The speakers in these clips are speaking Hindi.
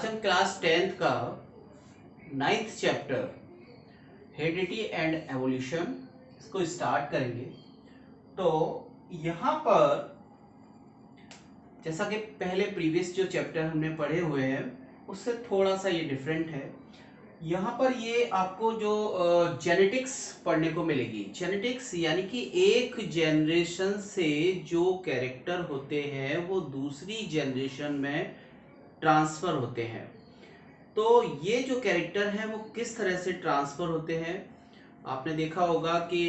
आज हम क्लास 10th का 9th chapter heredity and evolution इसको स्टार्ट करेंगे। तो यहाँ पर जैसा कि पहले प्रीवियस जो चैप्टर हमने पढ़े हुए हैं उससे थोड़ा सा ये डिफरेंट है। यहाँ पर ये आपको जो जेनेटिक्स पढ़ने को मिलेगी। जेनेटिक्स यानी कि एक जनरेशन से जो कैरेक्टर होते हैं वो दूसरी जनरेशन में ट्रांसफर होते हैं। तो ये जो कैरेक्टर हैं वो किस तरह से ट्रांसफर होते हैं, आपने देखा होगा कि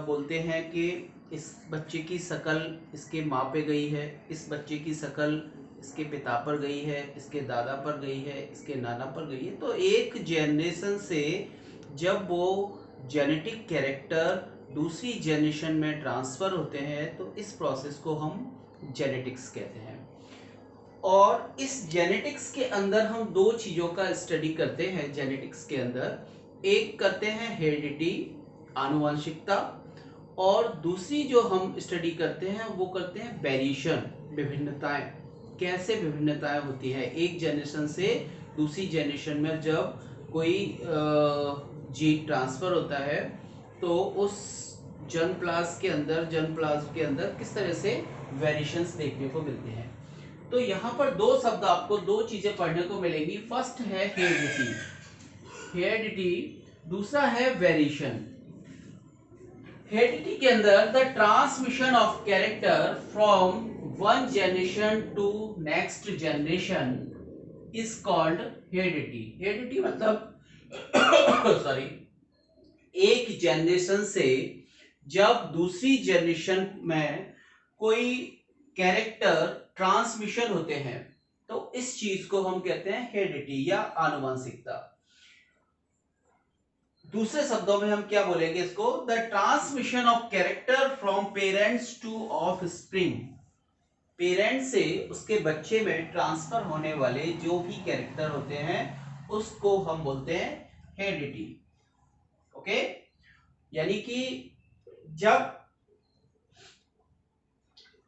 बोलते हैं कि इस बच्चे की शकल इसके माँ पे गई है, इस बच्चे की शकल इसके पिता पर गई है, इसके दादा पर गई है, इसके नाना पर गई है। तो एक जनरेशन से जब वो जेनेटिक कैरेक्टर दूसरी जनरेशन में ट्रांसफ़र होते हैं तो इस प्रोसेस को हम जेनेटिक्स कहते हैं। और इस जेनेटिक्स के अंदर हम दो चीज़ों का स्टडी करते हैं। जेनेटिक्स के अंदर एक करते हैं हेरिडिटी, आनुवंशिकता, और दूसरी जो हम स्टडी करते हैं वो करते हैं वेरिएशन, विभिन्नताएं। कैसे विभिन्नताएं होती है एक जनरेशन से दूसरी जनरेशन में जब कोई जीन ट्रांसफर होता है तो उस जर्म प्लाज्म के अंदर किस तरह से वेरिएशंस देखने को मिलते हैं। तो यहाँ पर दो शब्द आपको दो चीजें पढ़ने को मिलेंगी। फर्स्ट है हेरिडिटी, दूसरा है वेरिएशन। हेरिडिटी के अंदर the transmission of character from one generation to next generation is called heredity. Heredity मतलब सॉरी, एक जनरेशन से जब दूसरी जनरेशन में कोई कैरेक्टर ट्रांसमिशन होते हैं तो इस चीज को हम कहते हैं हेरिडिटी या आनुवंशिकता। दूसरे शब्दों में हम क्या बोलेंगे इसको, the transmission of character from parents two of spring. Parent से उसके बच्चे में ट्रांसफर होने वाले जो भी कैरेक्टर होते हैं उसको हम बोलते हैं हेरिडिटी। ओके, यानी कि जब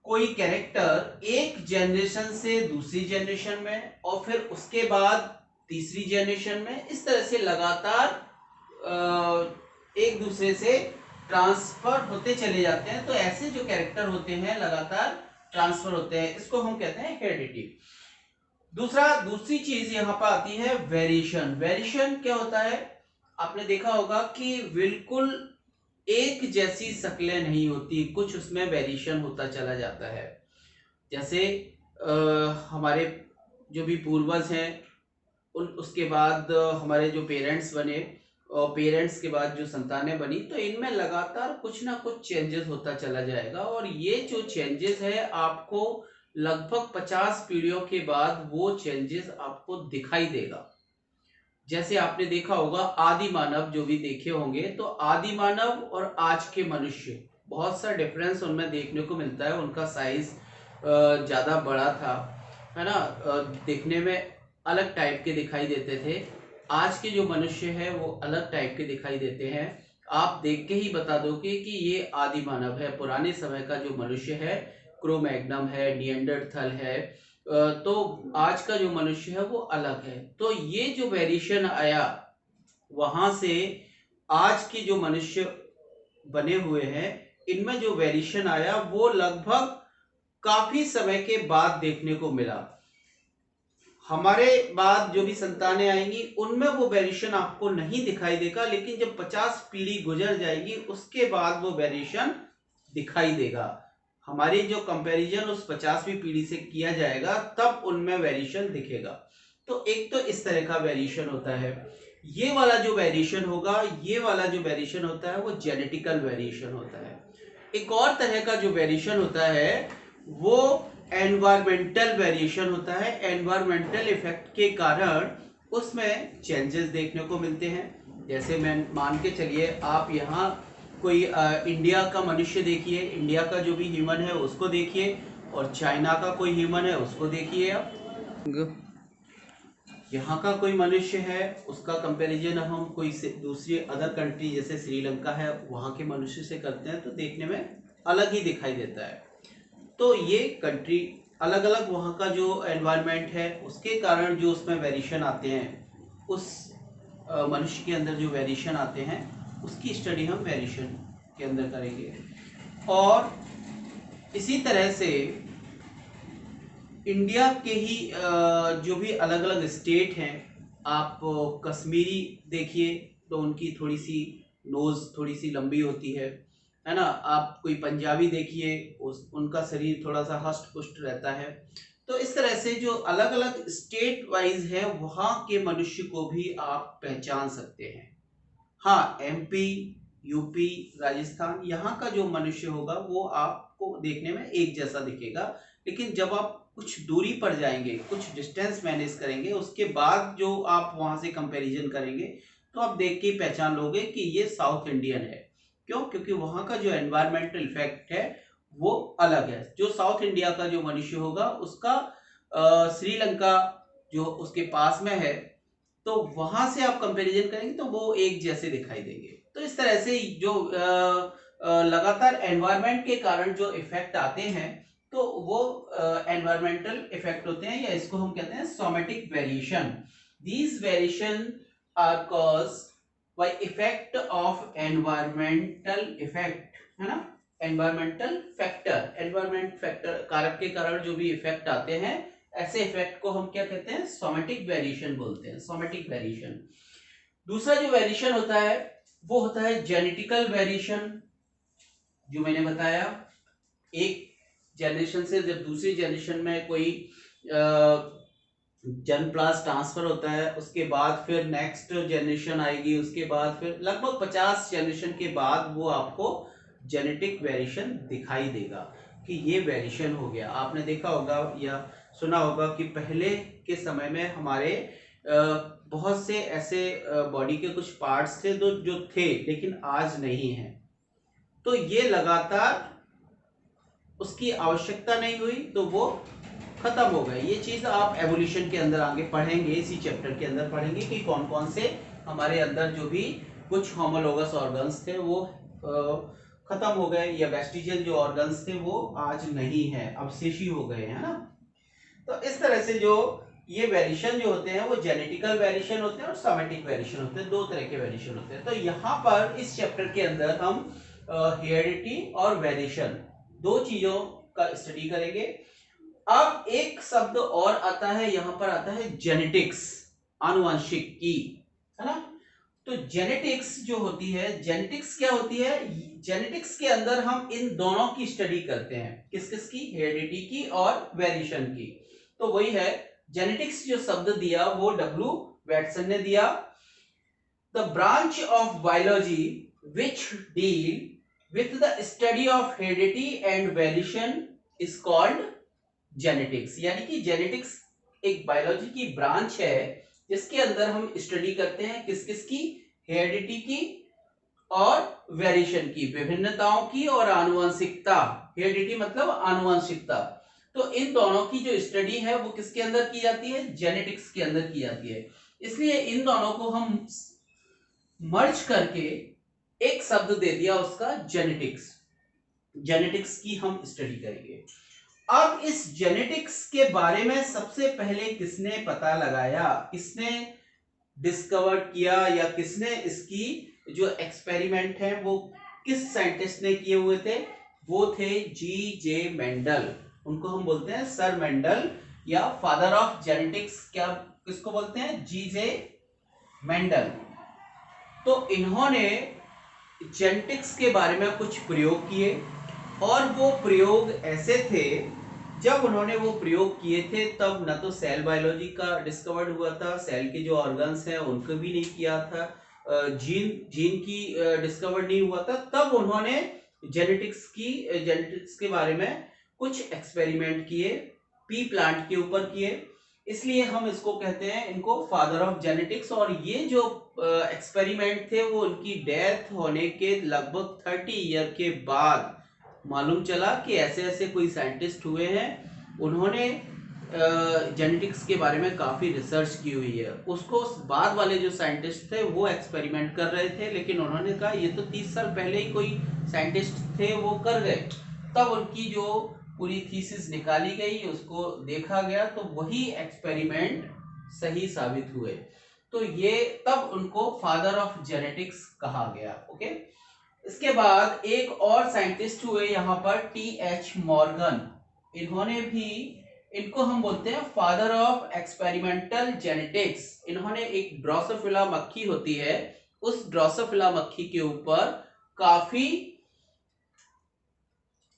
कोई कैरेक्टर एक जनरेशन से दूसरी जनरेशन में और फिर उसके बाद तीसरी जनरेशन में इस तरह से लगातार एक दूसरे से ट्रांसफर होते चले जाते हैं, तो ऐसे जो कैरेक्टर होते हैं लगातार ट्रांसफर होते हैं, इसको हम कहते हैं हेरिडिटी। दूसरी चीज यहां पर आती है वेरिएशन। वेरिएशन क्या होता है, आपने देखा होगा कि बिल्कुल एक जैसी शक्लें नहीं होती, कुछ उसमें वेरिएशन होता चला जाता है। जैसे हमारे जो भी पूर्वज हैं उसके बाद हमारे जो पेरेंट्स बने और पेरेंट्स के बाद जो संतानें बनी, तो इनमें लगातार कुछ ना कुछ चेंजेस होता चला जाएगा। और ये जो चेंजेस है आपको लगभग 50 पीढ़ियों के बाद वो चेंजेस आपको दिखाई देगा। जैसे आपने देखा होगा आदि मानव जो भी देखे होंगे, तो आदि मानव और आज के मनुष्य बहुत सा डिफरेंस उनमें देखने को मिलता है। उनका साइज ज़्यादा बड़ा था, है ना, देखने में अलग टाइप के दिखाई देते थे। आज के जो मनुष्य है वो अलग टाइप के दिखाई देते हैं। आप देख के ही बता दोगे कि ये आदि मानव है। पुराने समय का जो मनुष्य है क्रो-मैग्नम है, निएंडरथल है, तो आज का जो मनुष्य है वो अलग है। तो ये जो वेरिएशन आया वहां से आज के जो मनुष्य बने हुए हैं इनमें जो वेरिएशन आया वो लगभग काफी समय के बाद देखने को मिला। हमारे बाद जो भी संतानें आएंगी उनमें वो वेरिएशन आपको नहीं दिखाई देगा, लेकिन जब 50 पीढ़ी गुजर जाएगी उसके बाद वो वेरिएशन दिखाई देगा। हमारी जो कंपैरिजन उस 50वीं पीढ़ी से किया जाएगा तब उनमें वेरिएशन दिखेगा। तो एक तो इस तरह का वेरिएशन होता है। ये वाला जो वेरिएशन होगा, ये वाला जो वेरिएशन होता है वो जेनेटिकल वेरिएशन होता है। एक और तरह का जो वेरिएशन होता है वो एनवायरमेंटल वेरिएशन होता है। एनवायरमेंटल इफेक्ट के कारण उसमें चेंजेस देखने को मिलते हैं। जैसे मैं मान के चलिए आप यहाँ कोई इंडिया का मनुष्य देखिए, इंडिया का जो भी ह्यूमन है उसको देखिए, और चाइना का कोई ह्यूमन है उसको देखिए। आप यहाँ का कोई मनुष्य है उसका कंपैरिजन हम कोई से दूसरी अदर कंट्री जैसे श्रीलंका है वहाँ के मनुष्य से करते हैं तो देखने में अलग ही दिखाई देता है। तो ये कंट्री अलग अलग वहाँ का जो एनवायरनमेंट है उसके कारण जो उसमें वेरिएशन आते हैं, उस मनुष्य के अंदर जो वेरिएशन आते हैं उसकी स्टडी हम वेरिएशन के अंदर करेंगे। और इसी तरह से इंडिया के ही जो भी अलग अलग स्टेट हैं, आप कश्मीरी देखिए तो उनकी थोड़ी सी नोज थोड़ी सी लंबी होती है ना। आप कोई पंजाबी देखिए उनका शरीर थोड़ा सा हष्ट पुष्ट रहता है। तो इस तरह से जो अलग अलग स्टेट वाइज है वहाँ के मनुष्य को भी आप पहचान सकते हैं। हाँ, एमपी, यूपी, राजस्थान यहाँ का जो मनुष्य होगा वो आपको देखने में एक जैसा दिखेगा, लेकिन जब आप कुछ दूरी पर जाएंगे, कुछ डिस्टेंस मैनेज करेंगे, उसके बाद जो आप वहां से कंपैरिजन करेंगे तो आप देख के ही पहचान लोगे कि ये साउथ इंडियन है। क्यों? क्योंकि वहां का जो एनवायरमेंटल इफेक्ट है वो अलग है। जो साउथ इंडिया का जो मनुष्य होगा उसका श्रीलंका जो उसके पास में है, तो वहां से आप कंपैरिजन करेंगे तो वो एक जैसे दिखाई देंगे। तो इस तरह से जो लगातार एनवायरनमेंट के कारण जो इफेक्ट आते हैं तो वो एनवायरमेंटल इफेक्ट होते हैं, या इसको हम कहते हैं somatic variation. These variation are caused by effect of environmental effect, है ना, एनवायरमेंटल फैक्टर, एनवायरमेंट फैक्टर कारक के कारण जो भी इफेक्ट आते हैं, ऐसे इफेक्ट को हम क्या कहते हैं? सोमेटिक वेरिएशन बोलते हैं, सोमेटिक वेरिएशन। दूसरा जो वेरिएशन होता है वो होता है जेनेटिकल वेरिएशन। जो मैंने बताया, एक जनरेशन से जब दूसरी जनरेशन में कोई जर्म प्लास ट्रांसफर होता है, उसके बाद फिर नेक्स्ट जनरेशन आएगी, उसके बाद फिर लगभग 50 जनरेशन के बाद वो आपको जेनेटिक वेरिएशन दिखाई देगा कि ये वेरिएशन हो गया। आपने देखा होगा या सुना होगा कि पहले के समय में हमारे बहुत से ऐसे बॉडी के कुछ पार्ट्स थे जो थे लेकिन आज नहीं है। तो ये लगातार उसकी आवश्यकता नहीं हुई तो वो खत्म हो गए। ये चीज आप एवोल्यूशन के अंदर आगे पढ़ेंगे, इसी चैप्टर के अंदर पढ़ेंगे कि कौन कौन से हमारे अंदर जो भी कुछ होमोलोगस ऑर्गन्स थे वो खत्म हो गए, या वेस्टिजियल जो ऑर्गन्स थे वो आज नहीं है, अवशेषी हो गए, है ना। तो इस तरह से जो ये वेरिएशन जो होते हैं वो जेनेटिकल वेरिएशन होते हैं और सोमेटिक वेरिएशन होते हैं, दो तरह के वेरिएशन होते हैं। तो यहाँ पर इस चैप्टर के अंदर हम हेरिडिटी और वेरिएशन दो चीजों का स्टडी करेंगे। अब एक शब्द और आता है, यहां पर आता है जेनेटिक्स, आनुवंशिकी, है ना। तो जेनेटिक्स जो होती है, जेनेटिक्स क्या होती है? जेनेटिक्स के अंदर हम इन दोनों की स्टडी करते हैं, किस किस की? हेरिडिटी की और वेरिएशन की। तो वही है जेनेटिक्स। जो शब्द दिया वो डब्ल्यू वैटसन ने दिया। The branch of biology which deal with the study of heredity and variation is called genetics। यानी कि जेनेटिक्स एक बायोलॉजी की ब्रांच है जिसके अंदर हम स्टडी करते हैं किस किस की? हेरिडिटी की और वेरिएशन की, विभिन्नताओं की और आनुवंशिकता। हेरिडिटी मतलब आनुवंशिकता। तो इन दोनों की जो स्टडी है वो किसके अंदर की जाती है? जेनेटिक्स के अंदर की जाती है। इसलिए इन दोनों को हम मर्ज करके एक शब्द दे दिया उसका जेनेटिक्स। जेनेटिक्स की हम स्टडी करेंगे। अब इस जेनेटिक्स के बारे में सबसे पहले किसने पता लगाया, किसने डिस्कवर किया, या किसने इसकी जो एक्सपेरिमेंट है वो किस साइंटिस्ट ने किए हुए थे? वो थे जी.जे. मेंडल। उनको हम बोलते हैं सर मेंडल या फादर ऑफ जेनेटिक्स। क्या किसको बोलते हैं? जी.जे. मेंडल। तो इन्होंने जेनेटिक्स के बारे में कुछ प्रयोग किए, और वो प्रयोग ऐसे थे, जब उन्होंने वो प्रयोग किए थे तब न तो सेल बायोलॉजी का डिस्कवर्ड हुआ था, सेल के जो ऑर्गन्स हैं उनको भी नहीं किया था, जीन की डिस्कवर्ड नहीं हुआ था। तब उन्होंने जेनेटिक्स के बारे में कुछ एक्सपेरिमेंट किए, पी प्लांट के ऊपर किए। इसलिए हम इसको कहते हैं, इनको फादर ऑफ जेनेटिक्स। और ये जो एक्सपेरिमेंट थे वो उनकी डेथ होने के लगभग 30 ईयर के बाद मालूम चला कि ऐसे ऐसे कोई साइंटिस्ट हुए हैं, उन्होंने जेनेटिक्स के बारे में काफ़ी रिसर्च की हुई है। उसको बाद वाले जो साइंटिस्ट थे वो एक्सपेरिमेंट कर रहे थे, लेकिन उन्होंने कहा ये तो 30 साल पहले ही कोई साइंटिस्ट थे वो कर गए। तब उनकी जो पूरी थीसिस निकाली गई, उसको देखा गया, तो वही एक्सपेरिमेंट सही साबित हुए। तो ये तब उनको फादर ऑफ जेनेटिक्स कहा गया। ओके। इसके बाद एक और साइंटिस्ट हुए यहाँ पर, टी.एच. मॉर्गन। इन्होंने भी, इनको हम बोलते हैं फादर ऑफ एक्सपेरिमेंटल जेनेटिक्स। इन्होंने एक ड्रोसोफिला मक्खी होती है, उस ड्रोसोफिला मक्खी के ऊपर काफी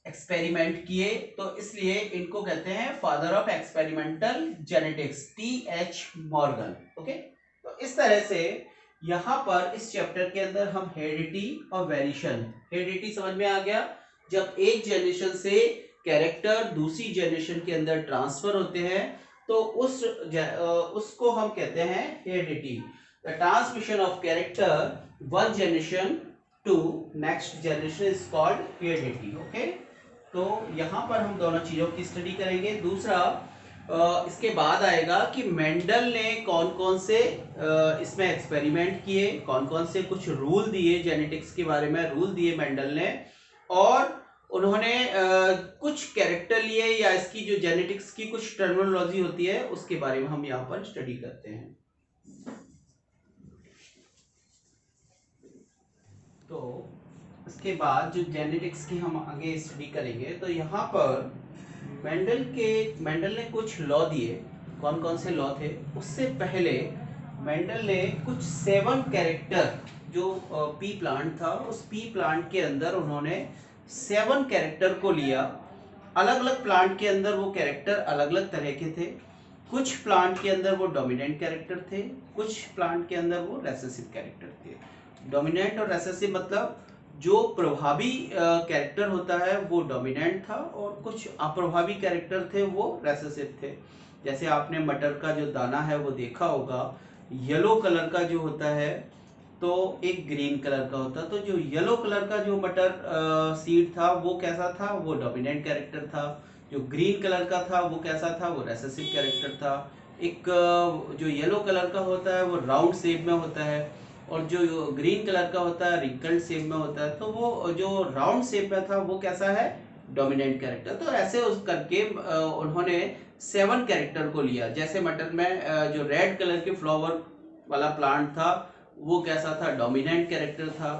एक्सपेरिमेंट किए, तो इसलिए इनको कहते हैं father of experimental genetics, TH. Morgan. Okay. तो इस तरह से यहां पर इस चैप्टर के अंदर हम हेरिडिटी और वेरिएशन, हेरिडिटी समझ में आ गया, जब एक जनरेशन से कैरेक्टर दूसरी जनरेशन के अंदर ट्रांसफर होते हैं तो उसको हम कहते हैं heredity. The transmission of character one generation to next generation is called heredity. Okay. तो यहाँ पर हम दोनों चीजों की स्टडी करेंगे। दूसरा इसके बाद आएगा कि मेंडल ने कौन कौन से इसमें एक्सपेरिमेंट किए, कौन कौन से कुछ रूल दिए, जेनेटिक्स के बारे में रूल दिए मेंडल ने, और उन्होंने कुछ कैरेक्टर लिए, या इसकी जो जेनेटिक्स की कुछ टर्मिनोलॉजी होती है उसके बारे में हम यहाँ पर स्टडी करते हैं। तो इसके बाद जो जेनेटिक्स की हम आगे स्टडी करेंगे, तो यहाँ पर मेंडल ने कुछ लॉ दिए। कौन कौन से लॉ थे? उससे पहले मेंडल ने कुछ 7 कैरेक्टर, जो पी प्लांट था, उस पी प्लांट के अंदर उन्होंने 7 कैरेक्टर को लिया। अलग अलग प्लांट के अंदर वो कैरेक्टर अलग अलग तरह के थे। कुछ प्लांट के अंदर वो डोमिनेंट कैरेक्टर थे, कुछ प्लांट के अंदर वो रेसेसिव कैरेक्टर थे। डोमिनेंट और रेसेसिव मतलब जो प्रभावी कैरेक्टर होता है वो डोमिनेंट था, और कुछ अप्रभावी कैरेक्टर थे वो रेसेसिव थे। जैसे आपने मटर का जो दाना है वो देखा होगा, येलो कलर का जो होता है तो एक ग्रीन कलर का होता, तो जो येलो कलर का जो मटर सीड था वो कैसा था? वो डोमिनेंट कैरेक्टर था। जो ग्रीन कलर का था वो कैसा था? वो रेसेसिव कैरेक्टर था। एक जो येलो कलर का होता है वो राउंड शेप में होता है, और जो ग्रीन कलर का होता है रिंकल्ड शेप में होता है। तो वो जो राउंड शेप में था वो कैसा है? Dominant character. तो ऐसे उस करके उन्होंने 7 कैरेक्टर को लिया। जैसे मटर में जो रेड कलर के फ्लावर वाला प्लांट था वो कैसा था? डोमिनेंट कैरेक्टर था।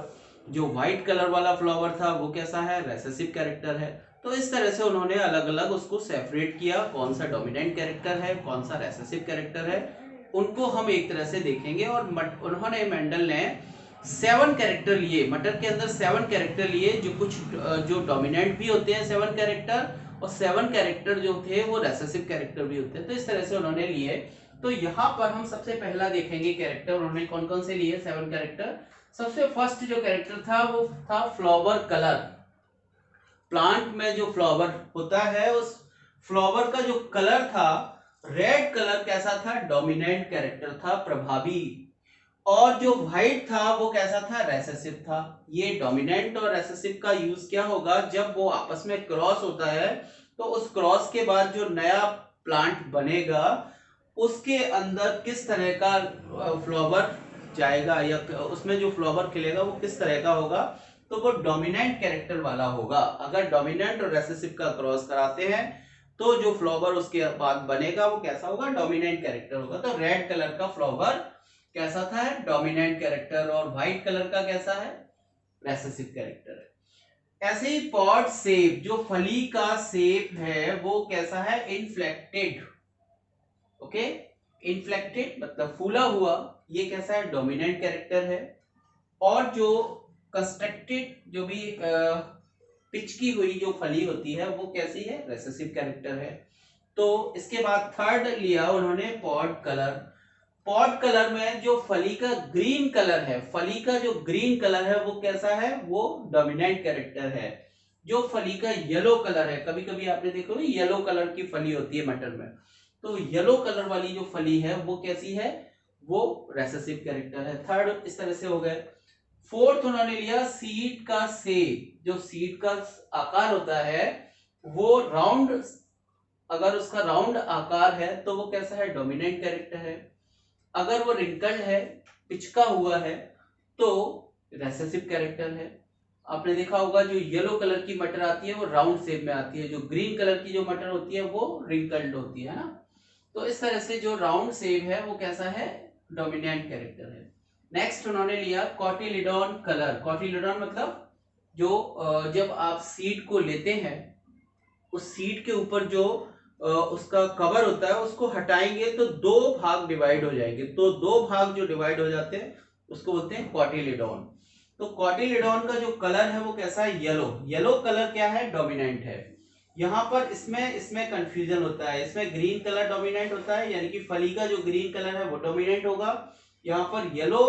जो व्हाइट कलर वाला फ्लावर था वो कैसा है? रेसेसिव कैरेक्टर है। तो इस तरह से उन्होंने अलग अलग उसको सेपरेट किया, कौन सा डोमिनेंट कैरेक्टर है, कौन सा रेसेसिव कैरेक्टर है, उनको हम एक तरह से देखेंगे। और उन्होंने मेंडल ने 7 कैरेक्टर लिए, मटर के अंदर 7 कैरेक्टर लिए, जो कुछ जो डोमिनेंट भी होते हैं 7 कैरेक्टर, और 7 कैरेक्टर जो थे वो रेसेसिव कैरेक्टर भी होते हैं। तो इस तरह से उन्होंने लिए। तो यहाँ पर हम सबसे पहला देखेंगे कैरेक्टर उन्होंने कौन कौन से लिए, 7 कैरेक्टर। सबसे फर्स्ट जो कैरेक्टर था वो था फ्लावर कलर। प्लांट में जो फ्लावर होता है उस फ्लावर का जो कलर था, रेड कलर कैसा था? डोमिनेंट कैरेक्टर था, प्रभावी। और जो व्हाइट था वो कैसा था? रेसेसिव था। ये डोमिनेंट और रेसेसिव का यूज क्या होगा? जब वो आपस में क्रॉस होता है तो उस क्रॉस के बाद जो नया प्लांट बनेगा उसके अंदर किस तरह का फ्लावर जाएगा, या उसमें जो फ्लावर खिलेगा वो किस तरह का होगा? तो वो डोमिनेंट कैरेक्टर वाला होगा। अगर डोमिनेंट और रेसेसिव का क्रॉस कराते हैं तो जो फ्लावर उसके बाद बनेगा वो कैसा होगा? डोमिनेंट कैरेक्टर होगा। तो रेड कलर का फ्लावर कैसा था? Dominant character. और व्हाइट कलर का कैसा है? रेसेसिव कैरेक्टर है। ऐसे ही पॉड शेप, जो फली का शेप है वो कैसा है? इनफ्लेक्टेड। ओके। इनफ्लेक्टेड मतलब फूला हुआ, ये कैसा है? डोमिनेंट कैरेक्टर है। और जो कंस्ट्रक्टेड, जो भी पिचकी हुई जो फली होती है वो कैसी है? रेसेसिव कैरेक्टर है। तो इसके बाद थर्ड लिया उन्होंने पॉड कलर। पॉड कलर में जो फली का ग्रीन कलर है, फली का जो ग्रीन कलर है वो कैसा है? वो डोमिनेंट कैरेक्टर है। जो फली का येलो कलर है, कभी कभी आपने देखा होगा येलो कलर की फली होती है मटर में, तो येलो कलर वाली जो फली है वो कैसी है? वो रेसेसिव कैरेक्टर है। थर्ड इस तरह से हो गए। फोर्थ उन्होंने लिया सीड का शेप। जो सीड का आकार होता है वो राउंड, अगर उसका राउंड आकार है तो वो कैसा है? डोमिनेंट कैरेक्टर है। अगर वो रिंकल्ड है, पिचका हुआ है, तो रेसेसिव कैरेक्टर है। आपने देखा होगा जो येलो कलर की मटर आती है वो राउंड शेप में आती है, जो ग्रीन कलर की जो मटर होती है वो रिंकल्ड होती है ना। तो इस तरह से जो राउंड शेप है वो कैसा है, डोमिनेंट कैरेक्टर है। नेक्स्ट उन्होंने लिया कॉटिलिडॉन कलर। कॉटिलिडॉन मतलब जो जब आप सीड को लेते हैं उस सीड के ऊपर जो उसका कवर होता है उसको हटाएंगे तो दो भाग डिवाइड हो जाएंगे, तो दो भाग जो डिवाइड हो जाते हैं उसको बोलते हैं कॉटिलिडॉन। तो कॉटिलिडॉन का जो कलर है वो कैसा है, येलो। येलो कलर क्या है, डोमिनेंट है। यहाँ पर इसमें इसमें कंफ्यूजन होता है, इसमें ग्रीन कलर डोमिनेंट होता है, यानी कि फली का जो ग्रीन कलर है वो डोमिनेंट होगा। यहाँ पर येलो,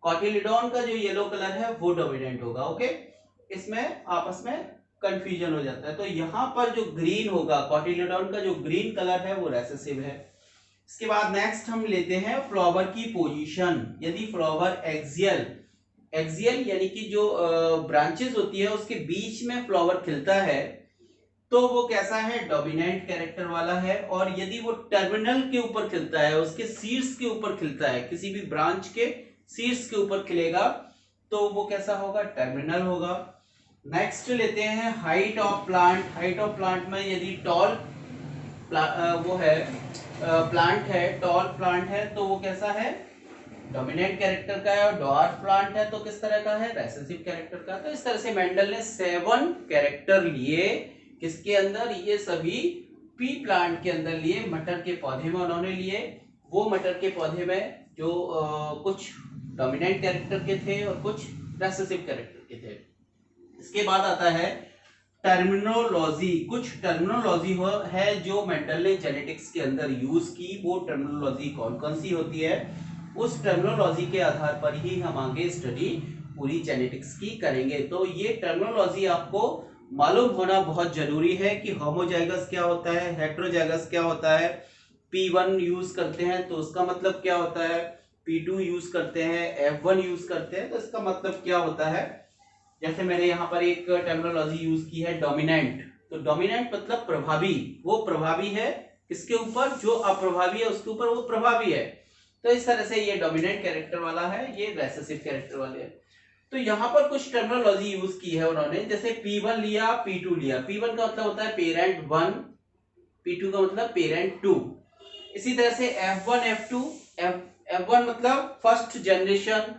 कॉटिलिडॉन का जो येलो कलर है वो डोमिनेंट होगा। ओके, इसमें आपस में कंफ्यूजन हो जाता है। तो यहाँ पर जो ग्रीन होगा, कॉटिलिडॉन का जो ग्रीन कलर है वो रेसेसिव है। इसके बाद नेक्स्ट हम लेते हैं फ्लावर की पोजीशन। यदि फ्लावर एक्सियल, एक्सियल यानी कि जो ब्रांचेस होती है उसके बीच में फ्लावर खिलता है तो वो कैसा है, डोमिनेंट कैरेक्टर वाला है। और यदि वो टर्मिनल के ऊपर खिलता है, उसके सीड्स के ऊपर खिलता है, किसी भी ब्रांच के सीड्स के ऊपर खिलेगा तो वो कैसा होगा, टर्मिनल होगा। नेक्स्ट लेते हैं height of plant. Height of plant में यदि टॉल वो है प्लांट है, टॉल प्लांट है तो वो कैसा है, डोमिनेंट कैरेक्टर का है। और डॉर्फ प्लांट है तो किस तरह का है, रेसेसिव कैरेक्टर का। तो इस तरह से मेंडल ने 7 कैरेक्टर लिए, किसके अंदर, ये सभी पी प्लांट के अंदर लिए, मटर के पौधे में उन्होंने लिए। वो मटर के पौधे में जो कुछ डोमिनेंट कैरेक्टर के थे और कुछ रेसेसिव कैरेक्टर के थे। इसके बाद आता है टर्मिनोलॉजी। कुछ टर्मिनोलॉजी है जो मेंडल ने जेनेटिक्स के अंदर यूज की। वो टर्मिनोलॉजी कौन कौन सी होती है, उस टर्मिनोलॉजी के आधार पर ही हम आगे स्टडी पूरी जेनेटिक्स की करेंगे। तो ये टर्मिनोलॉजी आपको मालूम होना बहुत जरूरी है कि होमोजाइगस क्या होता है, हेटेरोजाइगस क्या होता है। P1 यूज करते हैं तो उसका मतलब क्या होता है, P2 यूज करते हैं, F1 यूज करते हैं तो इसका मतलब क्या होता है। जैसे मैंने यहाँ पर एक टर्मिनोलॉजी यूज की है डोमिनेंट। तो डोमिनेंट मतलब प्रभावी, वो प्रभावी है किसके ऊपर, जो अप्रभावी है उसके ऊपर वो प्रभावी है। तो इस तरह से ये डोमिनेंट कैरेक्टर वाला है, ये रेसेसिव कैरेक्टर वाले है। तो यहाँ पर कुछ टर्मिनोलॉजी यूज की है उन्होंने, जैसे P1 लिया, P2 लिया। P1 का मतलब होता है पेरेंट 1, P2 का मतलब पेरेंट 2। इसी तरह से F1 F2, F1 मतलब first generation,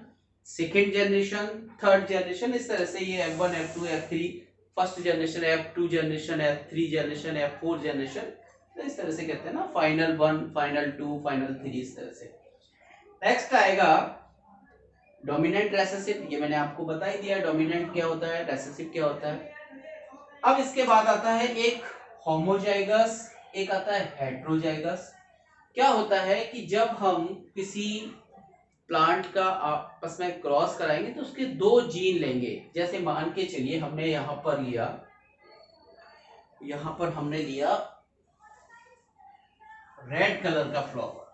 second generation, third generation. इस तरह से ये F1 F2 F3 first generation, F2 generation, F3 generation, F4 generation. तो इस तरह से कहते हैं ना, फाइनल 1, फाइनल 2, फाइनल 3, इस तरह से। नेक्स्ट आएगा डोमिनेंट रेसेसिव। ये मैंने आपको बता ही दिया डोमिनेंट क्या होता है, रेसेसिव क्या होता है। अब इसके बाद आता है एक होमोजाइगस, एक आता है हेटेरोजाइगस। क्या होता है कि जब हम किसी प्लांट का आपस में क्रॉस कराएंगे तो उसके 2 जीन लेंगे। जैसे मान के चलिए हमने यहां पर लिया, यहां पर हमने लिया रेड कलर का फ्लावर।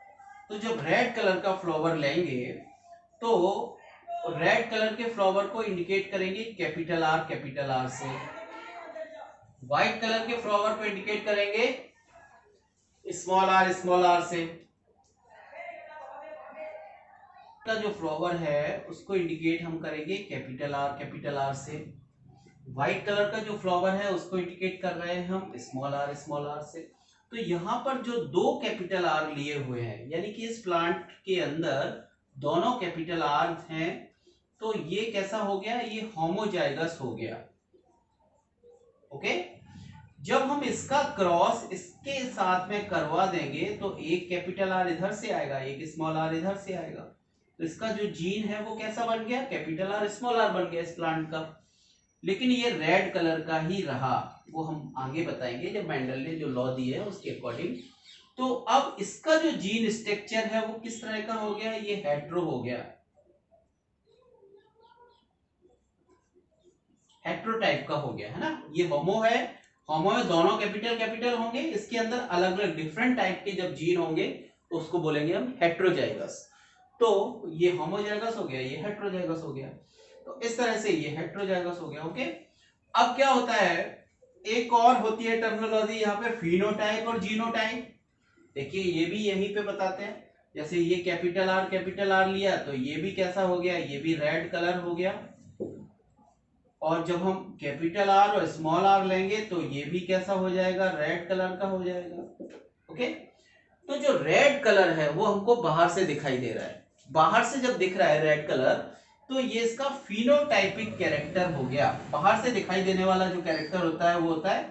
तो जब रेड कलर का फ्लावर लेंगे तो रेड कलर के फ्लावर को इंडिकेट करेंगे कैपिटल आर से। व्हाइट कलर के फ्लावर को इंडिकेट करेंगे स्मॉल आर से। का जो फ्लावर है उसको इंडिकेट हम करेंगे कैपिटल आर से। व्हाइट कलर का जो फ्लावर है उसको इंडिकेट कर रहे हैं हम स्मॉल आर से। तो यहाँ पर जो 2 कैपिटल आर लिए हुए हैं, यानी कि इस प्लांट के अंदर दोनों कैपिटल आर हैं, तो ये कैसा हो गया, ये होमोजाइगस हो गया। ओके, जब हम इसका क्रॉस इसके साथ में करवा देंगे तो एक कैपिटल आर इधर से आएगा, एक स्मॉल आर इधर से आएगा। तो इसका जो जीन है वो कैसा बन गया, कैपिटल आर स्मॉल आर बन गया इस प्लांट का। लेकिन ये रेड कलर का ही रहा, वो हम आगे बताएंगे जब मेंडल ने जो लॉ दिए है उसके अकॉर्डिंग। तो अब इसका जो जीन स्ट्रक्चर है वो किस तरह का हो गया, ये हेट्रो हो गया, हेट्रो टाइप का हो गया है ना। ये होमो है, होमो में दोनों कैपिटल होंगे, इसके अंदर अलग अलग डिफरेंट टाइप के जब जीन होंगे तो उसको बोलेंगे हम हेट्रोजाइगस। तो ये होमोजाइगस हो गया, ये हेट्रोजाइगस हो गया। तो इस तरह से ये हेट्रोजाइगस हो गया। ओके, अब क्या होता है, एक और होती है टर्मिनोलॉजी यहाँ पे, फिनोटाइप और जीनोटाइप। देखिए ये भी यहीं पे बताते हैं। जैसे ये कैपिटल आर लिया तो ये भी कैसा हो गया, ये भी रेड कलर हो गया। और जब हम कैपिटल आर और स्मॉल आर लेंगे तो ये भी कैसा हो जाएगा, रेड कलर का हो जाएगा। ओके, तो जो रेड कलर है वो हमको बाहर से दिखाई दे रहा है। बाहर से जब दिख रहा है रेड कलर, तो ये इसका फिनोटाइपिक कैरेक्टर हो गया। बाहर से दिखाई देने वाला जो कैरेक्टर होता है वो होता है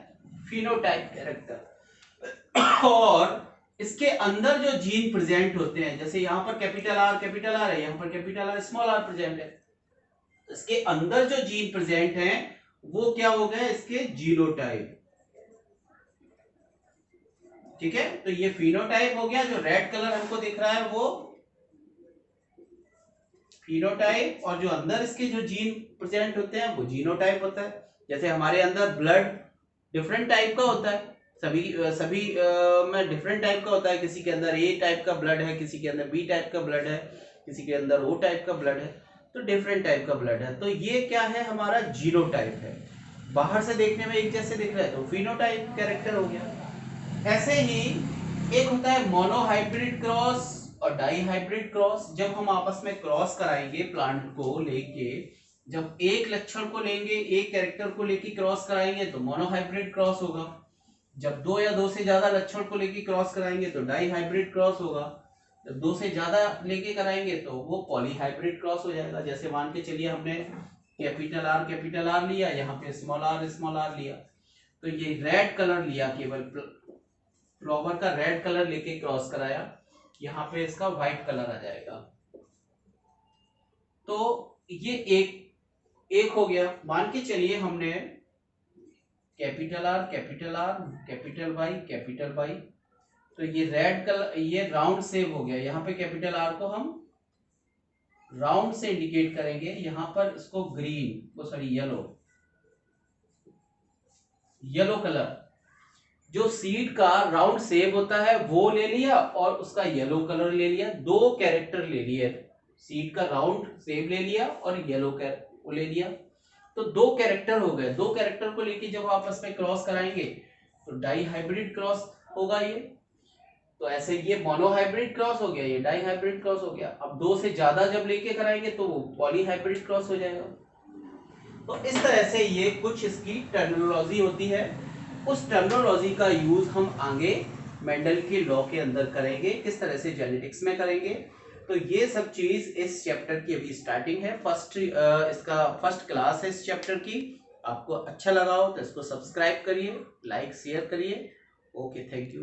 फिनोटाइप कैरेक्टर। और इसके अंदर जो जीन प्रेजेंट होते हैं, जैसे यहाँ पर कैपिटल आर है, यहाँ पर capital R small R present है, इसके अंदर जो जीन प्रेजेंट हैं वो क्या हो गए, इसके जीनोटाइप। ठीक है, तो ये फिनोटाइप हो गया। जो रेड कलर हमको दिख रहा है वो फिनोटाइप, और जो अंदर इसके जो जीन प्रेजेंट होते हैं वो जीनोटाइप होता है। जैसे हमारे अंदर ब्लड डिफरेंट टाइप का होता है, सभी सभी में डिफरेंट टाइप का होता है। किसी के अंदर ए टाइप का ब्लड है, किसी के अंदर बी टाइप का ब्लड है, किसी के अंदर ओ टाइप का ब्लड है, तो डिफरेंट टाइप का ब्लड है। तो ये क्या है, हमारा जीनोटाइप है। बाहर से देखने में एक जैसे दिख रहा है तो फिनोटाइप कैरेक्टर हो गया। ऐसे ही एक होता है मोनोहाइब्रिड क्रॉस और डाईहाइब्रिड क्रॉस। जब हम आपस में क्रॉस कराएंगे प्लांट को लेके, जब एक लक्षण को लेंगे, एक कैरेक्टर को लेके क्रॉस कराएंगे तो मोनोहाइब्रिड क्रॉस होगा। जब दो या दो से ज्यादा लक्षण को लेके क्रॉस कराएंगे तो डाईहाइब्रिड क्रॉस होगा। जब दो से ज्यादा लेके कराएंगे तो वो पॉलीहाइब्रिड क्रॉस हो जाएगा। जैसे मान के चलिए हमने कैपिटल आर लिया, यहाँ पे स्मॉल आर लिया, तो ये रेड कलर लिया, केवल फ्लावर का रेड कलर लेके क्रॉस कराया, यहाँ पे इसका व्हाइट कलर आ जाएगा। तो ये एक हो गया। मान के चलिए हमने कैपिटल आर कैपिटल वाई, तो ये रेड कलर, ये राउंड शेप हो गया। यहाँ पे कैपिटल आर को हम राउंड से इंडिकेट करेंगे, यहाँ पर इसको ग्रीन, वो सॉरी येलो कलर, जो सीड का राउंड शेप होता है वो ले लिया और उसका येलो कलर ले लिया। दो कैरेक्टर ले लिए, सीड का राउंड शेप ले लिया और येलो वो ले लिया, तो दो कैरेक्टर हो गए। दो कैरेक्टर को लेके जब आपस में क्रॉस कराएंगे तो डाईहाइब्रिड क्रॉस होगा ये। तो ऐसे ये मोनोहाइब्रिड क्रॉस हो गया, ये डाईहाइब्रिड क्रॉस हो गया। अब दो से ज्यादा जब लेके कराएंगे तो वो पॉलीहाइब्रिड क्रॉस हो जाएगा। तो इस तरह से ये कुछ इसकी टर्मिनोलॉजी होती है। उस टर्मिनोलॉजी का यूज हम आगे मेंडल के लॉ के अंदर करेंगे, किस तरह से जेनेटिक्स में करेंगे। तो ये सब चीज इस चैप्टर की अभी स्टार्टिंग है, इसका फर्स्ट क्लास है इस चैप्टर की। आपको अच्छा लगा हो तो इसको सब्सक्राइब करिए, लाइक शेयर करिए। Okay, thank you.